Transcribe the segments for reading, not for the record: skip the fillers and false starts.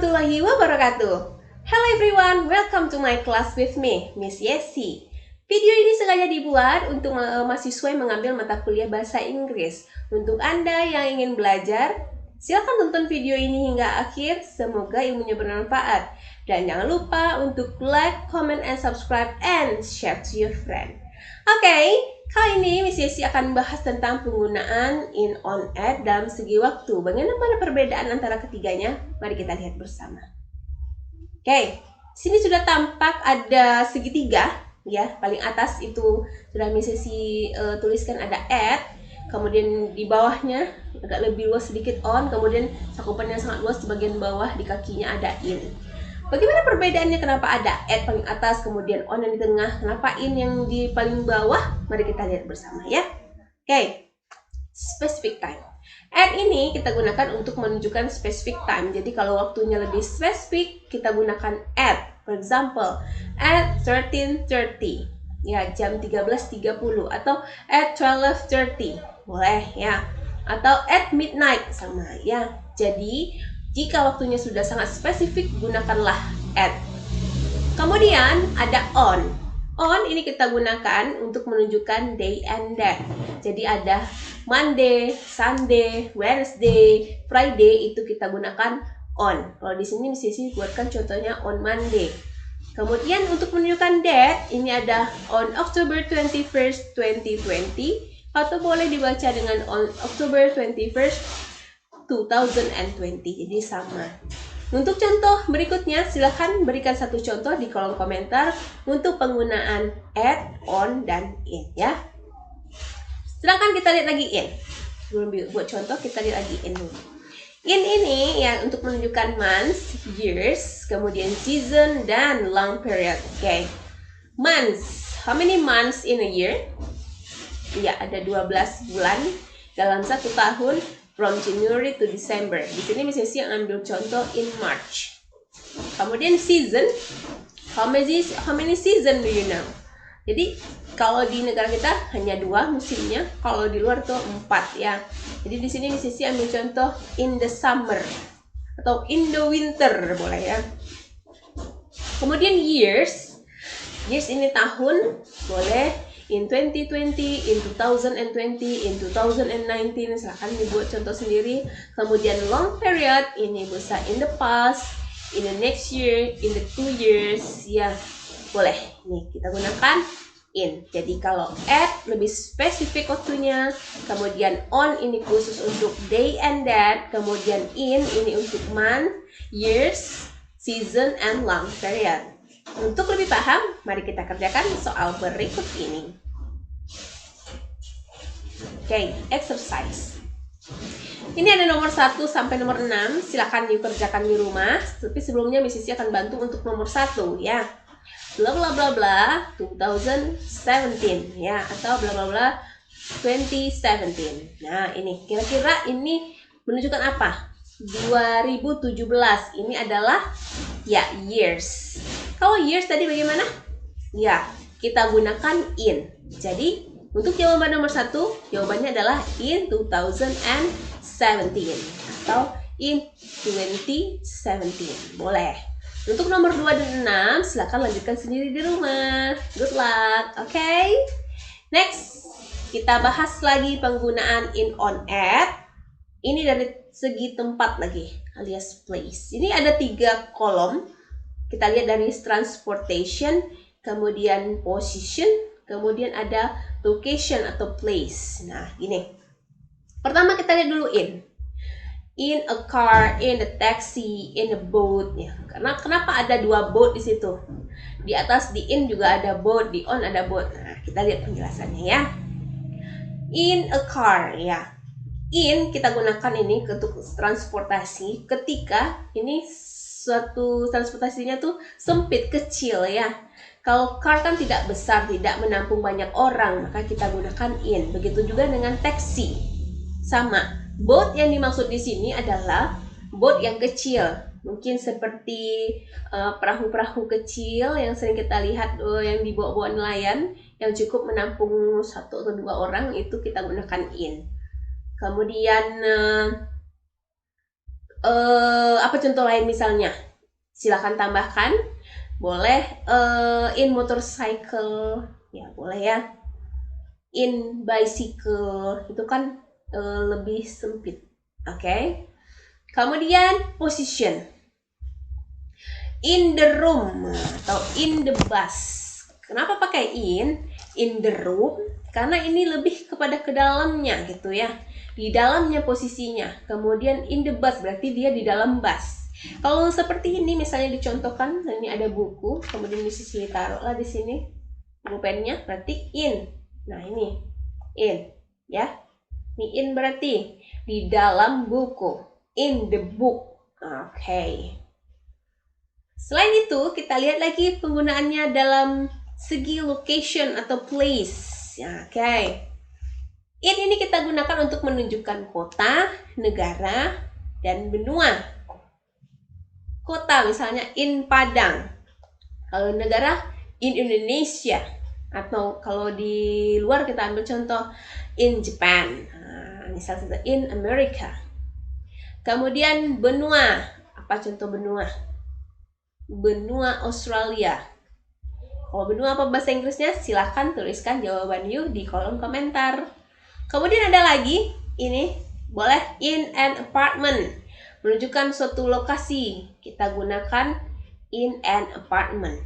warahmatullahi wabarakatuh. Hello everyone, welcome to my class with me, Miss Yesi. Video ini sengaja dibuat untuk mahasiswa yang mengambil mata kuliah bahasa Inggris. Untuk Anda yang ingin belajar, silakan tonton video ini hingga akhir. Semoga ilmunya bermanfaat. Dan jangan lupa untuk like, comment, and subscribe, and share to your friend. Oke, kali ini Miss Yesi akan membahas tentang penggunaan in, on, at dalam segi waktu. Bagaimana perbedaan antara ketiganya? Mari kita lihat bersama. Oke, sini sudah tampak ada segitiga, ya. Paling atas itu sudah Miss Yesi tuliskan ada at. Kemudian di bawahnya agak lebih luas sedikit on. Kemudian cakupannya sangat luas di bagian bawah, di kakinya ada in. Bagaimana perbedaannya? Kenapa ada at paling atas, kemudian on yang di tengah, kenapa in yang di paling bawah? Mari kita lihat bersama ya. Oke, specific time. At ini kita gunakan untuk menunjukkan specific time. Jadi kalau waktunya lebih spesifik, kita gunakan at. For example, at 13:30. Ya, jam 13.30 atau at 12:30. Boleh ya. Atau at midnight sama ya. Jadi jika waktunya sudah sangat spesifik, gunakanlah at. Kemudian ada on. On ini kita gunakan untuk menunjukkan day and date. Jadi ada Monday, Sunday, Wednesday, Friday, itu kita gunakan on. Kalau di sini Miss Yesi buatkan contohnya on Monday. Kemudian untuk menunjukkan date, ini ada on October 21st, 2020, atau boleh dibaca dengan on October 21st, 2020. Jadi sama. Untuk contoh berikutnya, silahkan berikan satu contoh di kolom komentar untuk penggunaan at, on, dan in ya. Sedangkan kita lihat lagi in. Sebelum buat contoh, kita lihat lagi in dulu. In ini yang untuk menunjukkan months, years, kemudian season, dan long period. Oke. Months. How many months in a year? Ya, ada 12 bulan dalam satu tahun. From January to December. Di sini Miss Yesi yang ambil contoh in March. Kemudian season. How many season do you know? Jadi kalau di negara kita hanya 2 musimnya. Kalau di luar tuh 4 ya. Jadi di sini Miss Yesi ambil contoh in the summer atau in the winter boleh ya. Kemudian years. Years ini tahun boleh. In 2020, in 2020, in 2019, silahkan dibuat contoh sendiri. Kemudian long period, ini bisa in the past, in the next year, in the 2 years, ya boleh. Nih kita gunakan in. Jadi kalau at lebih spesifik waktunya, kemudian on ini khusus untuk day and date, kemudian in ini untuk month, years, season, and long period. Untuk lebih paham, mari kita kerjakan soal berikut ini. Oke, exercise. Ini ada nomor 1 sampai nomor 6. Silakan dikerjakan di rumah. Tapi sebelumnya Miss Yesi akan bantu untuk nomor 1 ya. Bla bla bla bla 2017 ya, atau bla bla bla 2017. Nah, ini kira-kira ini menunjukkan apa? 2017 ini adalah ya years. Kalau years tadi bagaimana? Ya, kita gunakan in. Jadi, untuk jawaban nomor 1, jawabannya adalah in 2017 atau in 2017. Boleh. Untuk nomor 2 dan 6, silakan lanjutkan sendiri di rumah. Good luck. Oke. Next, kita bahas lagi penggunaan in, on, at. Ini dari segi tempat lagi, alias place. Ini ada 3 kolom. Kita lihat dari transportation, kemudian position, kemudian ada location atau place. Nah, gini. Pertama kita lihat dulu in. In a car, in a taxi, in a boat. Ya, karena kenapa ada 2 boat di situ? Di atas di in juga ada boat, di on ada boat. Nah, kita lihat penjelasannya ya. In a car, ya. In kita gunakan ini untuk transportasi ketika ini suatu transportasinya tuh sempit, kecil ya. Kalau car kan tidak besar, tidak menampung banyak orang, maka kita gunakan in. Begitu juga dengan taxi. Sama. Boat yang dimaksud di sini adalah boat yang kecil. Mungkin seperti perahu-perahu kecil yang sering kita lihat yang dibawa-bawa nelayan, yang cukup menampung 1 atau 2 orang, itu kita gunakan in. Kemudian Apa contoh lain misalnya? Silakan tambahkan. Boleh in motorcycle, ya boleh ya. In bicycle, itu kan lebih sempit. Oke. Kemudian position. In the room atau in the bus. Kenapa pakai in? In the room karena ini lebih kepada ke dalamnya gitu ya. Di dalamnya posisinya. Kemudian in the bus berarti dia di dalam bus. Kalau seperti ini misalnya dicontohkan, ini ada buku, kemudian di sisi taruhlah di sini pulpennya, berarti in. Nah, ini in ya. Ini in berarti di dalam buku. In the book. Oke. Selain itu, kita lihat lagi penggunaannya dalam segi location atau place. Ya, oke. In ini kita gunakan untuk menunjukkan kota, negara, dan benua. Kota misalnya in Padang. Kalau negara in Indonesia. Atau kalau di luar kita ambil contoh in Japan. Misalnya in America. Kemudian benua. Apa contoh benua? Benua Australia. Kalau benua apa bahasa Inggrisnya? Silahkan tuliskan jawaban you di kolom komentar. Kemudian ada lagi, ini boleh in an apartment. Menunjukkan suatu lokasi, kita gunakan in an apartment.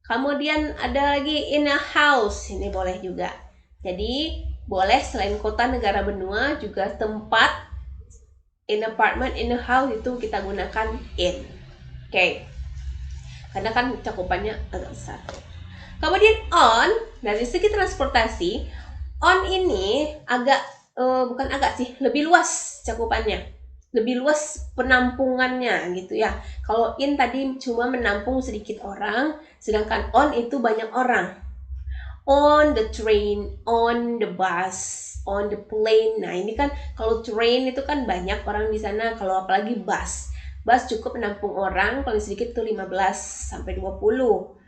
Kemudian ada lagi in a house, ini boleh juga. Jadi boleh selain kota, negara, benua, juga tempat. In apartment, in a house itu kita gunakan in. Oke. Karena kan cakupannya agak besar. Kemudian on, dari segi transportasi, on ini bukan agak sih, lebih luas cakupannya. Lebih luas penampungannya gitu ya. Kalau in tadi cuma menampung sedikit orang, sedangkan on itu banyak orang. On the train, on the bus, on the plane. Nah, ini kan kalau train itu kan banyak orang di sana, kalau apalagi bus. Bus cukup menampung orang, paling sedikit tuh 15 sampai 20.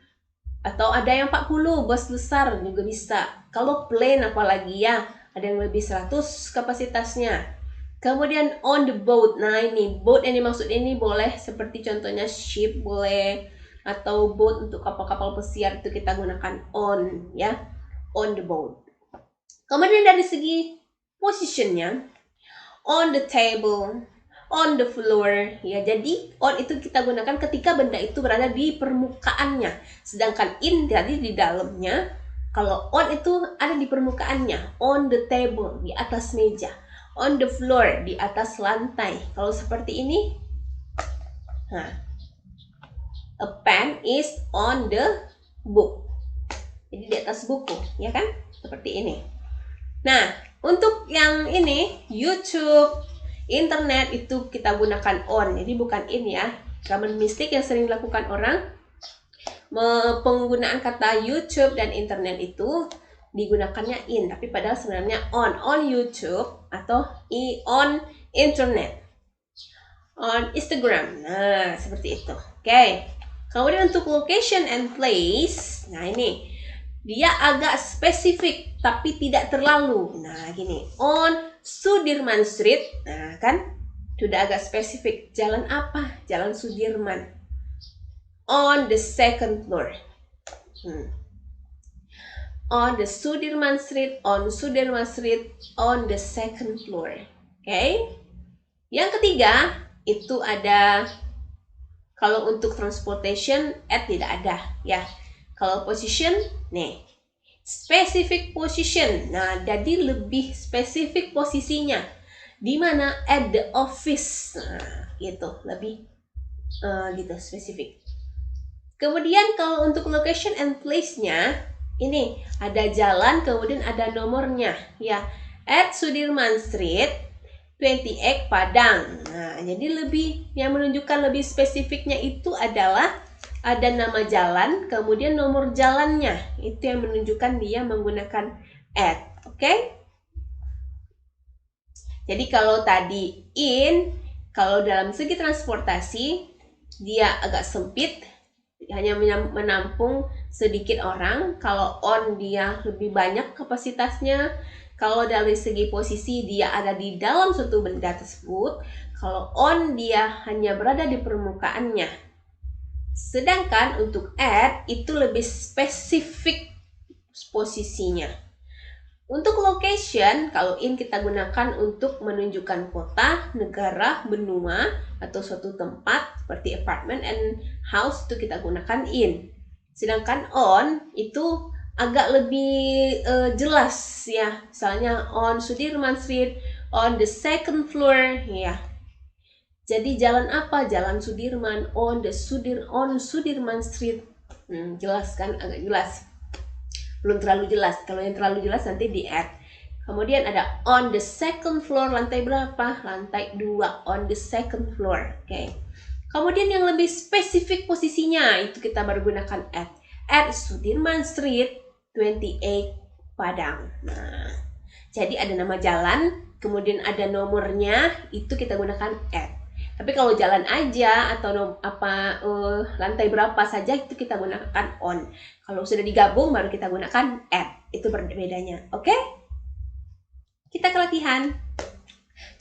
Atau ada yang 40, bus besar juga bisa. Kalau plane apalagi ya, ada yang lebih 100 kapasitasnya. Kemudian on the boat. Nah, ini boat yang dimaksud ini boleh seperti contohnya ship boleh, atau boat untuk kapal-kapal pesiar itu kita gunakan on ya. On the boat. Kemudian dari segi positionnya, on the table, on the floor ya. Jadi on itu kita gunakan ketika benda itu berada di permukaannya, sedangkan in tadi di dalamnya. Kalau on itu ada di permukaannya, on the table, di atas meja, on the floor, di atas lantai. Kalau seperti ini, nah, a pen is on the book, jadi di atas buku ya kan, seperti ini. Nah, untuk yang ini YouTube, internet itu kita gunakan on, jadi bukan in ya. Common mistake yang sering dilakukan orang, penggunaan kata YouTube dan internet itu digunakannya in, tapi padahal sebenarnya on YouTube atau on internet, on Instagram. Nah, seperti itu. Oke. Kemudian untuk location and place, nah ini dia agak spesifik tapi tidak terlalu. Nah, gini, on Sudirman Street. Nah, kan sudah agak spesifik. Jalan apa? Jalan Sudirman. On the second floor. On the Sudirman Street, on Sudirman Street, on the second floor. Oke. Yang ketiga, itu ada, kalau untuk transportation, at tidak ada ya. Kalau position, nih, specific position. Nah, jadi lebih spesifik posisinya. Di mana? At the office. Nah, gitu, lebih gitu, spesifik. Kemudian kalau untuk location and place-nya, ini ada jalan, kemudian ada nomornya ya. At Sudirman Street 28 Padang. Nah, jadi lebih yang menunjukkan lebih spesifiknya itu adalah ada nama jalan, kemudian nomor jalannya. Itu yang menunjukkan dia menggunakan at. Oke? Jadi kalau tadi in, kalau dalam segi transportasi dia agak sempit, hanya menampung sedikit orang. Kalau on dia lebih banyak kapasitasnya. Kalau dari segi posisi dia ada di dalam suatu benda tersebut. Kalau on dia hanya berada di permukaannya. Sedangkan untuk at itu lebih spesifik posisinya. Untuk location, kalau in kita gunakan untuk menunjukkan kota, negara, benua, atau suatu tempat seperti apartment and house itu kita gunakan in. Sedangkan on itu agak lebih jelas ya. Misalnya on Sudirman Street, on the second floor ya. Jadi jalan apa? Jalan Sudirman, on Sudirman Street. Jelas kan? Agak jelas. Belum terlalu jelas. Kalau yang terlalu jelas nanti di add. Kemudian ada on the second floor, lantai berapa? Lantai 2, on the second floor. Oke. Kemudian yang lebih spesifik posisinya itu kita baru gunakan at Sudirman Street 28 Padang. Nah, jadi ada nama jalan, kemudian ada nomornya, itu kita gunakan at. Tapi kalau jalan aja atau lantai berapa saja itu kita gunakan on. Kalau sudah digabung baru kita gunakan at. Itu bedanya. Oke? Kita ke latihan.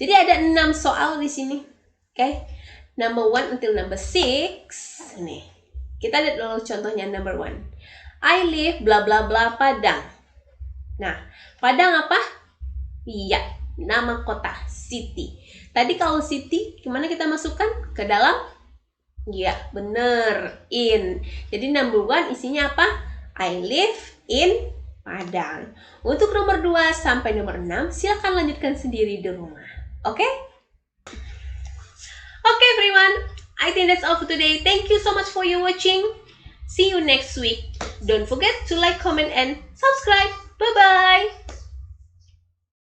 Jadi ada 6 soal di sini. Oke? Number 1 until number 6. Nih. Kita lihat dulu contohnya number 1. I live bla bla bla Padang. Nah, Padang apa? Iya, nama kota, city. Tadi kalau city, gimana kita masukkan? Ke dalam? Ya, bener. In. Jadi number 1 isinya apa? I live in Padang. Untuk nomor 2 sampai nomor 6, silakan lanjutkan sendiri di rumah. Oke? Okay, everyone. I think that's all for today. Thank you so much for your watching. See you next week. Don't forget to like, comment, and subscribe.